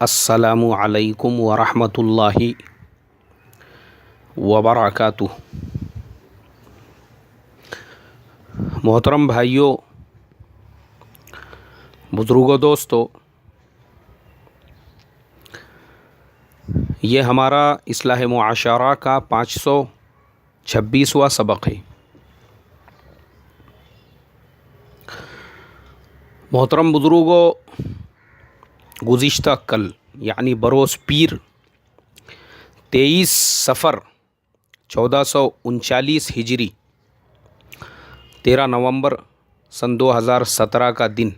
السلام علیکم ورحمۃ اللہ وبرکاتہ۔ محترم بھائیوں، بزرگوں، دوستو، یہ ہمارا اصلاح معاشرہ کا 526واں سبق ہے۔ محترم بزرگوں، گزشتہ کل یعنی بروز پیر 23 صفر 1439 ہجری 13 نومبر سن 2017 کا دن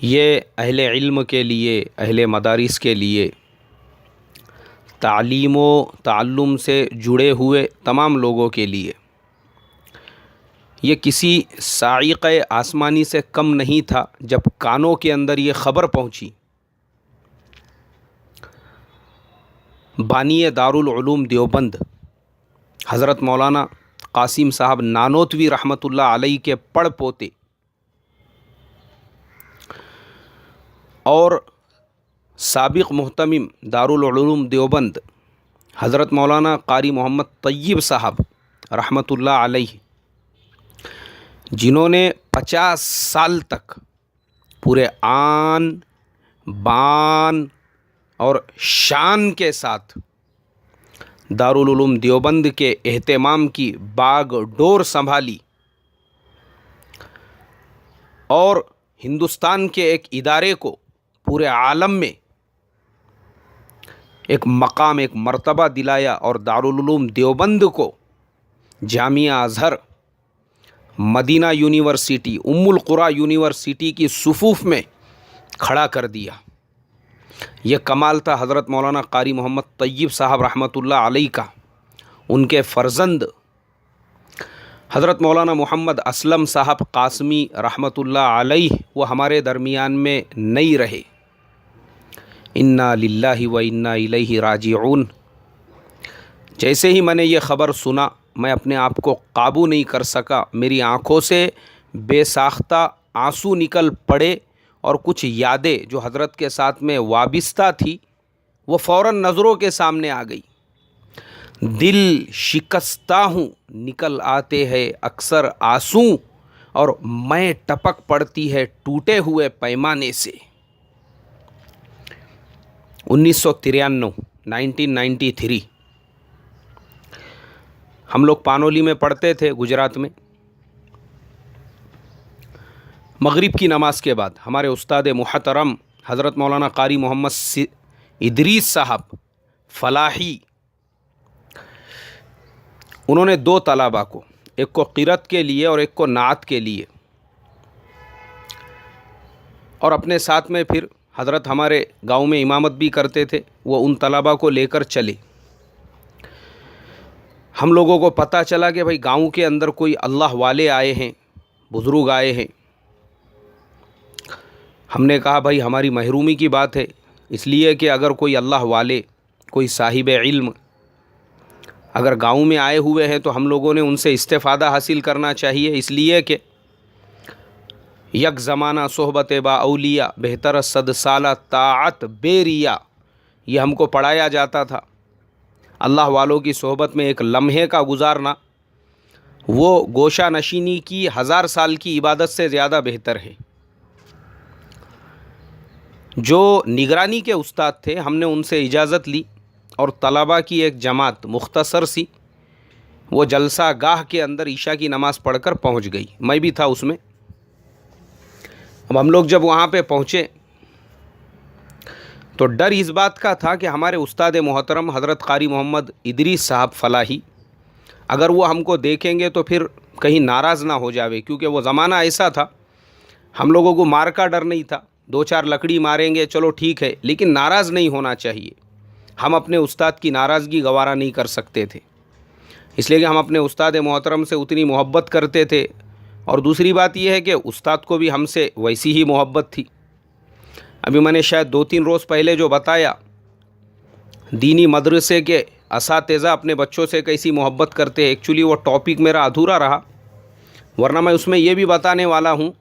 یہ اہل علم کے لیے، اہل مدارس کے لیے، تعلیم و تعلم سے جڑے ہوئے تمام لوگوں کے لیے یہ کسی صاعقہ آسمانی سے کم نہیں تھا جب کانوں کے اندر یہ خبر پہنچی۔ بانی دارالعلوم دیوبند حضرت مولانا قاسم صاحب نانوتوی رحمۃ اللہ علیہ کے پڑ پوتے اور سابق محتمم دارالعلوم دیوبند حضرت مولانا قاری محمد طیب صاحب رحمۃ اللہ علیہ، جنہوں نے 50 سال تک پورے آن بان اور شان کے ساتھ دارالعلوم دیوبند کے اہتمام کی باغ ڈور سنبھالی اور ہندوستان کے ایک ادارے کو پورے عالم میں ایک مقام، ایک مرتبہ دلایا اور دارالعلوم دیوبند کو جامعہ ازہر، مدینہ یونیورسٹی، ام القریٰ یونیورسٹی کی صفوف میں کھڑا کر دیا۔ یہ کمال تھا حضرت مولانا قاری محمد طیب صاحب رحمۃ اللہ علیہ کا۔ ان کے فرزند حضرت مولانا محمد اسلم صاحب قاسمی رحمۃ اللہ علیہ وہ ہمارے درمیان میں نہیں رہے۔ انا للہ و انا الیہ راجعون۔ جیسے ہی میں نے یہ خبر سنا، میں اپنے آپ کو قابو نہیں کر سکا، میری آنکھوں سے بے ساختہ آنسو نکل پڑے اور کچھ یادیں جو حضرت کے ساتھ میں وابستہ تھی وہ فوراً نظروں کے سامنے آ گئی۔ دل شکستہ ہوں، نکل آتے ہیں اکثر آنسو اور میں ٹپک پڑتی ہے ٹوٹے ہوئے پیمانے سے۔ 1993 ہم لوگ پانولی میں پڑھتے تھے، گجرات میں۔ مغرب کی نماز کے بعد ہمارے استاد محترم حضرت مولانا قاری محمد ادریس صاحب فلاحی، انہوں نے 2 طلباء کو، ایک کو قرات کے لیے اور ایک کو نعت کے لیے، اور اپنے ساتھ میں پھر حضرت ہمارے گاؤں میں امامت بھی کرتے تھے، وہ ان طلباء کو لے کر چلے۔ ہم لوگوں کو پتہ چلا کہ بھائی گاؤں کے اندر کوئی اللہ والے آئے ہیں، بزرگ آئے ہیں۔ ہم نے کہا بھائی ہماری محرومی کی بات ہے، اس لیے کہ اگر کوئی اللہ والے، کوئی صاحب علم اگر گاؤں میں آئے ہوئے ہیں تو ہم لوگوں نے ان سے استفادہ حاصل کرنا چاہیے، اس لیے کہ یک زمانہ صحبت با اولیاء بہتر صد سالہ طاعت بے ریا، یہ ہم کو پڑھایا جاتا تھا۔ اللہ والوں کی صحبت میں ایک لمحے کا گزارنا وہ گوشہ نشینی کی 1000 سال کی عبادت سے زیادہ بہتر ہے۔ جو نگرانی کے استاد تھے، ہم نے ان سے اجازت لی اور طلباء کی ایک جماعت مختصر سی وہ جلسہ گاہ کے اندر عشاء کی نماز پڑھ کر پہنچ گئی، میں بھی تھا اس میں۔ اب ہم لوگ جب وہاں پہ پہنچے تو ڈر اس بات کا تھا کہ ہمارے استاد محترم حضرت قاری محمد ادریس صاحب فلاحی اگر وہ ہم کو دیکھیں گے تو پھر کہیں ناراض نہ ہو جاوے، کیونکہ وہ زمانہ ایسا تھا ہم لوگوں کو مار کا ڈر نہیں تھا، 2-4 لکڑی ماریں گے چلو ٹھیک ہے، لیکن ناراض نہیں ہونا چاہیے۔ ہم اپنے استاد کی ناراضگی گوارا نہیں کر سکتے تھے، اس لیے کہ ہم اپنے استاد محترم سے اتنی محبت کرتے تھے، اور دوسری بات یہ ہے کہ استاد کو بھی ہم سے ویسی ہی محبت تھی۔ ابھی میں نے شاید 2-3 روز پہلے جو بتایا دینی مدرسے کے اساتذہ اپنے بچوں سے کیسی محبت کرتے ہیں، ایکچولی وہ ٹاپک میرا ادھورا رہا، ورنہ میں اس میں یہ بھی بتانے والا ہوں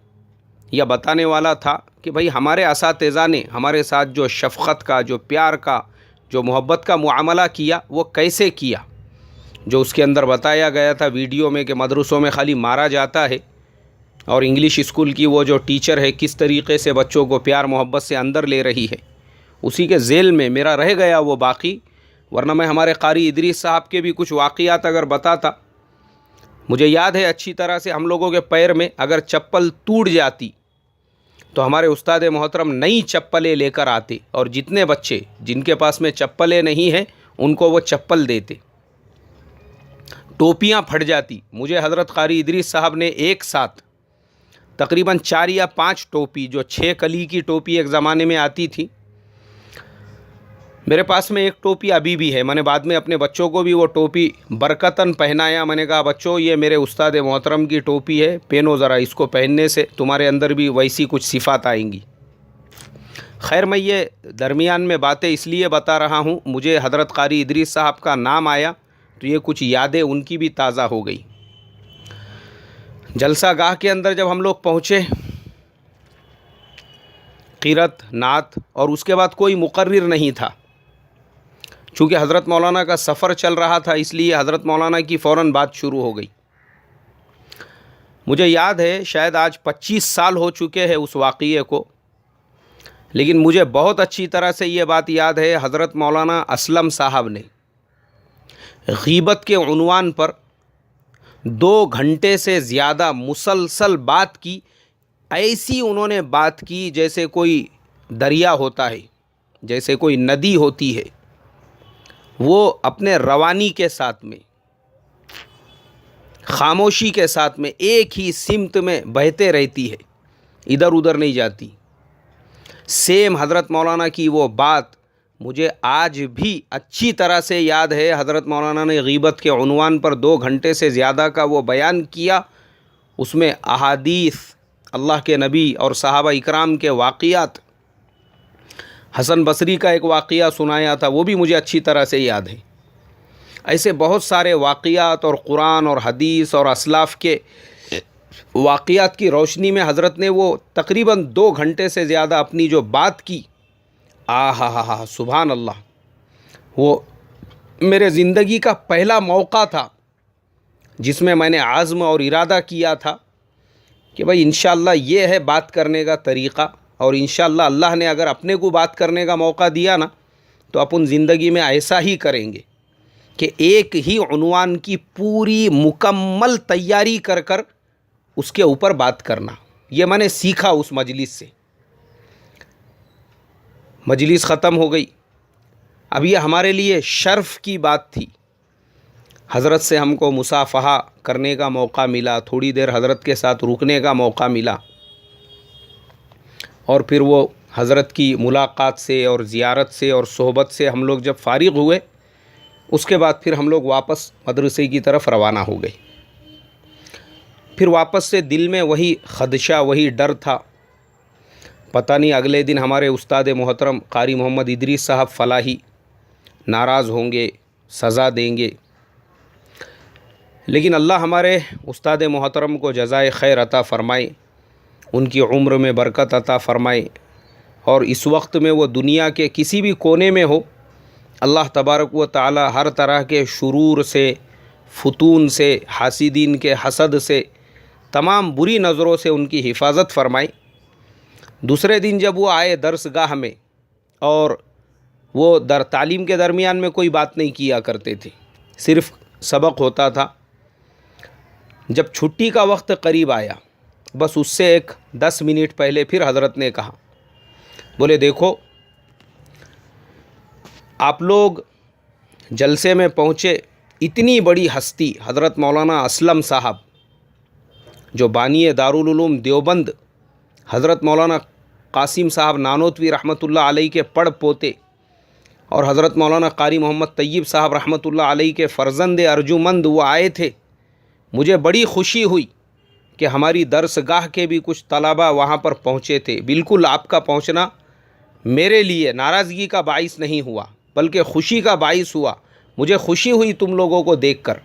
یا بتانے والا تھا کہ بھئی ہمارے اساتذہ نے ہمارے ساتھ جو شفقت کا، جو پیار کا، جو محبت کا معاملہ کیا وہ کیسے کیا، جو اس کے اندر بتایا گیا تھا ویڈیو میں کہ مدرسوں میں خالی مارا جاتا ہے، اور انگلش اسکول کی وہ جو ٹیچر ہے کس طریقے سے بچوں کو پیار محبت سے اندر لے رہی ہے، اسی کے ذیل میں میرا رہ گیا وہ باقی، ورنہ میں ہمارے قاری ادریس صاحب کے بھی کچھ واقعات اگر بتاتا۔ مجھے یاد ہے اچھی طرح سے ہم لوگوں کے پیر میں اگر چپل ٹوٹ جاتی تو ہمارے استاد محترم نئی چپلیں لے کر آتے، اور جتنے بچے جن کے پاس میں چپلیں نہیں ہیں ان کو وہ چپل دیتے۔ ٹوپیاں پھٹ جاتی، مجھے حضرت قاری ادریس صاحب نے ایک ساتھ تقریباً 4 یا 5 ٹوپی، جو 6 کلی کی ٹوپی ایک زمانے میں آتی تھی، میرے پاس میں ایک ٹوپی ابھی بھی ہے، میں نے بعد میں اپنے بچوں کو بھی وہ ٹوپی برکتاً پہنایا۔ میں نے کہا بچوں یہ میرے استاد محترم کی ٹوپی ہے، پہنو ذرا، اس کو پہننے سے تمہارے اندر بھی ویسی کچھ صفات آئیں گی۔ خیر میں یہ درمیان میں باتیں اس لیے بتا رہا ہوں، مجھے حضرت قاری ادریس صاحب کا نام آیا تو یہ کچھ یادیں ان کی بھی تازہ ہو گئی۔ جلسہ گاہ کے اندر جب ہم لوگ پہنچے، قرات، نعت، اور اس کے بعد کوئی مقرر نہیں تھا، چونکہ حضرت مولانا کا سفر چل رہا تھا، اس لیے حضرت مولانا کی فوراً بات شروع ہو گئی۔ مجھے یاد ہے شاید آج 25 سال ہو چکے ہیں اس واقعے کو، لیکن مجھے بہت اچھی طرح سے یہ بات یاد ہے، حضرت مولانا اسلم صاحب نے غیبت کے عنوان پر 2 گھنٹے سے زیادہ مسلسل بات کی، ایسی انہوں نے بات کی جیسے کوئی دریا ہوتا ہے، جیسے کوئی ندی ہوتی ہے، وہ اپنے روانی کے ساتھ میں، خاموشی کے ساتھ میں ایک ہی سمت میں بہتے رہتی ہے، ادھر ادھر نہیں جاتی۔ سیم حضرت مولانا کی وہ بات مجھے آج بھی اچھی طرح سے یاد ہے۔ حضرت مولانا نے غیبت کے عنوان پر 2 گھنٹے سے زیادہ کا وہ بیان کیا، اس میں احادیث، اللہ کے نبی اور صحابہ اکرام کے واقعات، حسن بصری کا ایک واقعہ سنایا تھا، وہ بھی مجھے اچھی طرح سے یاد ہے۔ ایسے بہت سارے واقعات اور قرآن اور حدیث اور اسلاف کے واقعات کی روشنی میں حضرت نے وہ تقریباً 2 گھنٹے سے زیادہ اپنی جو بات کی، آہا سبحان اللہ، وہ میرے زندگی کا پہلا موقع تھا جس میں میں نے عزم اور ارادہ کیا تھا کہ بھائی انشاءاللہ یہ ہے بات کرنے کا طریقہ، اور انشاءاللہ اللہ نے اگر اپنے کو بات کرنے کا موقع دیا نا تو اپن زندگی میں ایسا ہی کریں گے کہ ایک ہی عنوان کی پوری مکمل تیاری کر کر اس کے اوپر بات کرنا۔ یہ میں نے سیکھا اس مجلس سے۔ مجلس ختم ہو گئی، اب یہ ہمارے لیے شرف کی بات تھی، حضرت سے ہم کو مصافحہ کرنے کا موقع ملا، تھوڑی دیر حضرت کے ساتھ رکنے کا موقع ملا، اور پھر وہ حضرت کی ملاقات سے اور زیارت سے اور صحبت سے ہم لوگ جب فارغ ہوئے، اس کے بعد پھر ہم لوگ واپس مدرسے کی طرف روانہ ہو گئے۔ پھر واپس سے دل میں وہی خدشہ، وہی ڈر تھا، پتہ نہیں اگلے دن ہمارے استاد محترم قاری محمد ادریس صاحب فلاحی ناراض ہوں گے، سزا دیں گے، لیکن اللہ ہمارے استاد محترم کو جزائے خیر عطا فرمائے، ان کی عمر میں برکت عطا فرمائے، اور اس وقت میں وہ دنیا کے کسی بھی کونے میں ہو، اللہ تبارک و تعالی ہر طرح کے شرور سے، فتون سے، حاسدین کے حسد سے، تمام بری نظروں سے ان کی حفاظت فرمائے۔ دوسرے دن جب وہ آئے درس گاہ میں، اور وہ تعلیم کے درمیان میں کوئی بات نہیں کیا کرتے تھے، صرف سبق ہوتا تھا۔ جب چھٹی کا وقت قریب آیا، بس اس سے ایک 10 منٹ پہلے پھر حضرت نے کہا، بولے دیکھو آپ لوگ جلسے میں پہنچے، اتنی بڑی ہستی حضرت مولانا اسلم صاحب جو بانی دارالعلوم دیوبند، حضرت مولانا قاسم صاحب نانوتوی رحمۃ اللہ علیہ کے پڑ پوتے، اور حضرت مولانا قاری محمد طیب صاحب رحمۃ اللہ علیہ کے فرزند ارجمند، وہ آئے تھے۔ مجھے بڑی خوشی ہوئی کہ ہماری درس گاہ کے بھی کچھ طلباء وہاں پر پہنچے تھے۔ بالکل آپ کا پہنچنا میرے لیے ناراضگی کا باعث نہیں ہوا، بلکہ خوشی کا باعث ہوا۔ مجھے خوشی ہوئی تم لوگوں کو دیکھ کر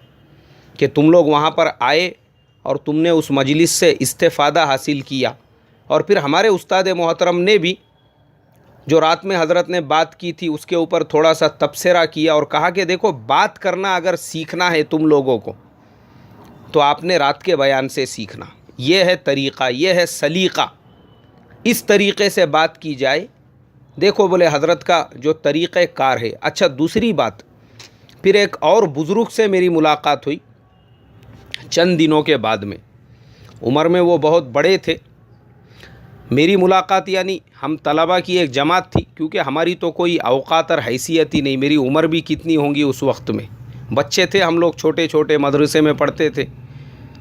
کہ تم لوگ وہاں پر آئے اور تم نے اس مجلس سے استفادہ حاصل کیا۔ اور پھر ہمارے استاد محترم نے بھی جو رات میں حضرت نے بات کی تھی اس کے اوپر تھوڑا سا تبصرہ کیا اور کہا کہ دیکھو بات کرنا اگر سیکھنا ہے تم لوگوں کو تو آپ نے رات کے بیان سے سیکھنا، یہ ہے طریقہ، یہ ہے سلیقہ، اس طریقے سے بات کی جائے۔ دیکھو بولے حضرت کا جو طریقہ کار ہے۔ اچھا دوسری بات، پھر ایک اور بزرگ سے میری ملاقات ہوئی چند دنوں کے بعد میں، عمر میں وہ بہت بڑے تھے۔ میری ملاقات یعنی ہم طلبہ کی ایک جماعت تھی، کیونکہ ہماری تو کوئی اوقات اور حیثیت ہی نہیں، میری عمر بھی کتنی ہوں گی اس وقت میں، بچے تھے ہم لوگ، چھوٹے چھوٹے مدرسے میں پڑھتے تھے۔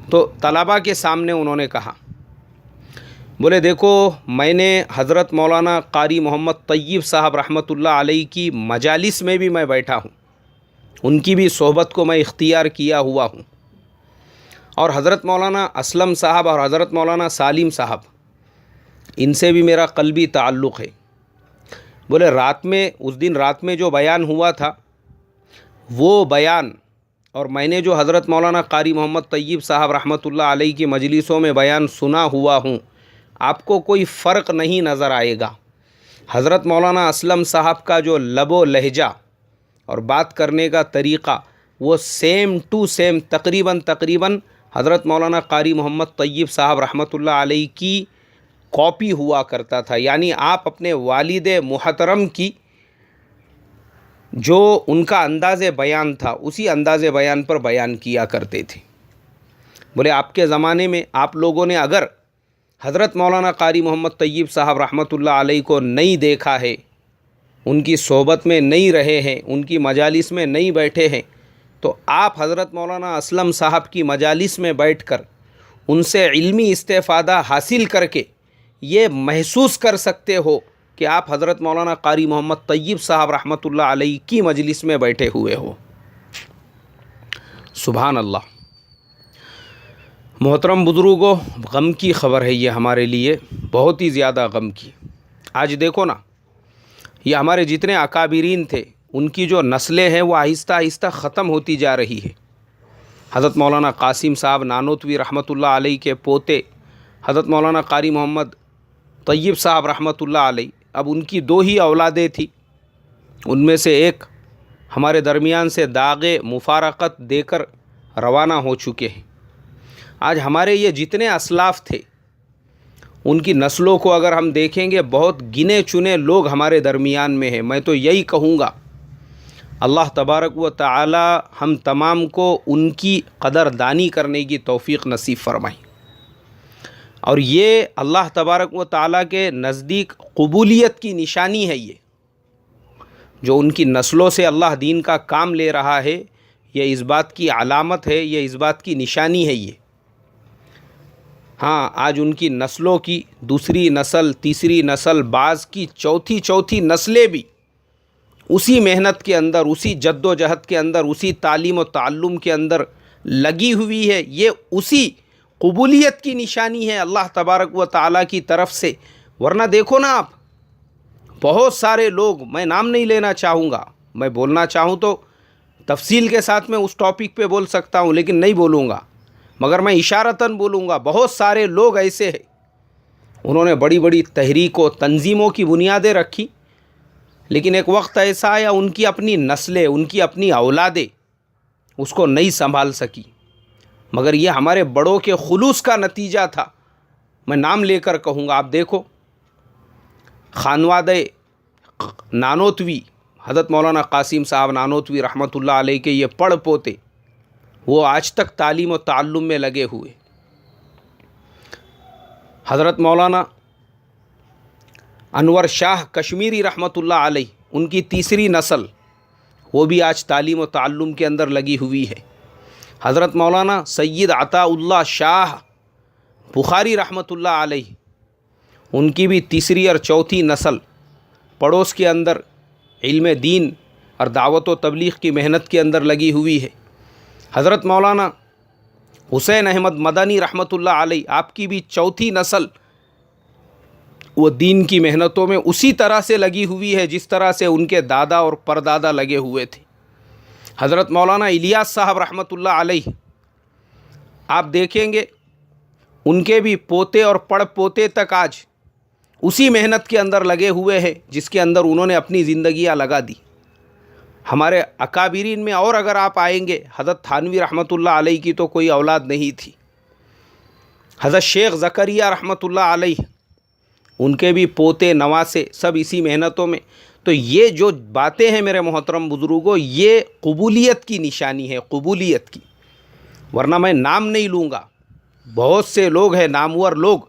تو طلبہ کے سامنے انہوں نے کہا، بولے دیکھو میں نے حضرت مولانا قاری محمد طیب صاحب رحمۃ اللہ علیہ کی مجالس میں بھی میں بیٹھا ہوں، ان کی بھی صحبت کو میں اختیار کیا ہوا ہوں، اور حضرت مولانا اسلم صاحب اور حضرت مولانا سالم صاحب ان سے بھی میرا قلبی تعلق ہے۔ بولے رات میں، اس دن رات میں جو بیان ہوا تھا وہ بیان اور میں نے جو حضرت مولانا قاری محمد طیب صاحب رحمۃ اللہ علیہ کی مجلسوں میں بیان سنا ہوا ہوں، آپ کو کوئی فرق نہیں نظر آئے گا۔ حضرت مولانا اسلم صاحب کا جو لب و لہجہ اور بات کرنے کا طریقہ وہ سیم ٹو سیم تقریباً حضرت مولانا قاری محمد طیب صاحب رحمۃ اللہ علیہ کی کاپی ہوا کرتا تھا، یعنی آپ اپنے والد محترم کی جو ان کا انداز بیان تھا اسی انداز بیان پر بیان کیا کرتے تھے۔ بولے آپ کے زمانے میں آپ لوگوں نے اگر حضرت مولانا قاری محمد طیب صاحب رحمۃ اللہ علیہ کو نہیں دیکھا ہے، ان کی صحبت میں نہیں رہے ہیں، ان کی مجالس میں نہیں بیٹھے ہیں، تو آپ حضرت مولانا اسلم صاحب کی مجالس میں بیٹھ کر ان سے علمی استفادہ حاصل کر کے یہ محسوس کر سکتے ہو کہ آپ حضرت مولانا قاری محمد طیب صاحب رحمۃ اللہ علیہ کی مجلس میں بیٹھے ہوئے ہو۔ سبحان اللہ۔ محترم بزرگوں، غم کی خبر ہے یہ ہمارے لیے، بہت ہی زیادہ غم کی۔ آج دیکھو نا، یہ ہمارے جتنے اکابرین تھے ان کی جو نسلیں ہیں وہ آہستہ آہستہ ختم ہوتی جا رہی ہے۔ حضرت مولانا قاسم صاحب نانوتوی رحمۃ اللہ علیہ کے پوتے حضرت مولانا قاری محمد طیب صاحب رحمۃ اللہ علیہ، اب ان کی دو ہی اولادیں تھیں، ان میں سے ایک ہمارے درمیان سے داغ مفارقت دے کر روانہ ہو چکے ہیں۔ آج ہمارے یہ جتنے اسلاف تھے ان کی نسلوں کو اگر ہم دیکھیں گے، بہت گنے چنے لوگ ہمارے درمیان میں ہیں۔ میں تو یہی کہوں گا اللہ تبارک و تعالی ہم تمام کو ان کی قدردانی کرنے کی توفیق نصیب فرمائے، اور یہ اللہ تبارک و تعالی کے نزدیک قبولیت کی نشانی ہے۔ یہ جو ان کی نسلوں سے اللہ دین کا کام لے رہا ہے، یہ اس بات کی علامت ہے، یہ اس بات کی نشانی ہے۔ یہ ہاں، آج ان کی نسلوں کی دوسری نسل، تیسری نسل، بعض کی چوتھی نسلیں بھی اسی محنت کے اندر، اسی جد و جہد کے اندر، اسی تعلیم و تعلم کے اندر لگی ہوئی ہے۔ یہ اسی قبولیت کی نشانی ہے اللہ تبارک و تعالیٰ کی طرف سے۔ ورنہ دیکھو نا آپ، بہت سارے لوگ، میں نام نہیں لینا چاہوں گا، میں بولنا چاہوں تو تفصیل کے ساتھ میں اس ٹاپک پہ بول سکتا ہوں، لیکن نہیں بولوں گا، مگر میں اشارتاً بولوں گا۔ بہت سارے لوگ ایسے ہیں، انہوں نے بڑی بڑی تحریک و تنظیموں کی بنیادیں رکھی، لیکن ایک وقت ایسا آیا ان کی اپنی نسلیں، ان کی اپنی اولادیں اس کو نہیں سنبھال سکی، مگر یہ ہمارے بڑوں کے خلوص کا نتیجہ تھا۔ میں نام لے کر کہوں گا، آپ دیکھو خانوادہ نانوتوی، حضرت مولانا قاسم صاحب نانوتوی رحمۃ اللہ علیہ کے یہ پڑ پوتے، وہ آج تک تعلیم و تعلم میں لگے ہوئے۔ حضرت مولانا انور شاہ کشمیری رحمۃ اللہ علیہ، ان کی تیسری نسل، وہ بھی آج تعلیم و تعلم کے اندر لگی ہوئی ہے۔ حضرت مولانا سید عطا اللہ شاہ بخاری رحمۃ اللہ علیہ، ان کی بھی تیسری اور چوتھی نسل پڑوس کے اندر علم دین اور دعوت و تبلیغ کی محنت کے اندر لگی ہوئی ہے۔ حضرت مولانا حسین احمد مدنی رحمۃ اللہ علیہ، آپ کی بھی چوتھی نسل، وہ دین کی محنتوں میں اسی طرح سے لگی ہوئی ہے جس طرح سے ان کے دادا اور پردادا لگے ہوئے تھے۔ حضرت مولانا الیاس صاحب رحمۃ اللہ علیہ، آپ دیکھیں گے ان کے بھی پوتے اور پڑ پوتے تک آج اسی محنت کے اندر لگے ہوئے ہیں جس کے اندر انہوں نے اپنی زندگیاں لگا دی۔ ہمارے اکابرین میں اور اگر آپ آئیں گے، حضرت تھانوی رحمۃ اللہ علیہ کی تو کوئی اولاد نہیں تھی، حضرت شیخ زکریا رحمۃ اللہ علیہ ان کے بھی پوتے نواسے سب اسی محنتوں میں۔ تو یہ جو باتیں ہیں میرے محترم بزرگوں، یہ قبولیت کی نشانی ہے، قبولیت کی، ورنہ میں نام نہیں لوں گا۔ بہت سے لوگ ہیں نامور لوگ،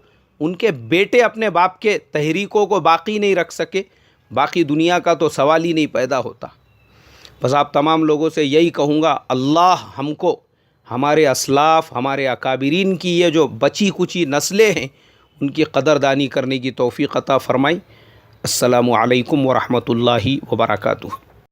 ان کے بیٹے اپنے باپ کے تحریکوں کو باقی نہیں رکھ سکے، باقی دنیا کا تو سوال ہی نہیں پیدا ہوتا۔ بس آپ تمام لوگوں سے یہی کہوں گا، اللہ ہم کو ہمارے اسلاف، ہمارے اکابرین کی یہ جو بچی کچی نسلیں ہیں ان کی قدردانی کرنے کی توفیق عطا فرمائے۔ السلام علیکم ورحمۃ اللہ وبرکاتہ۔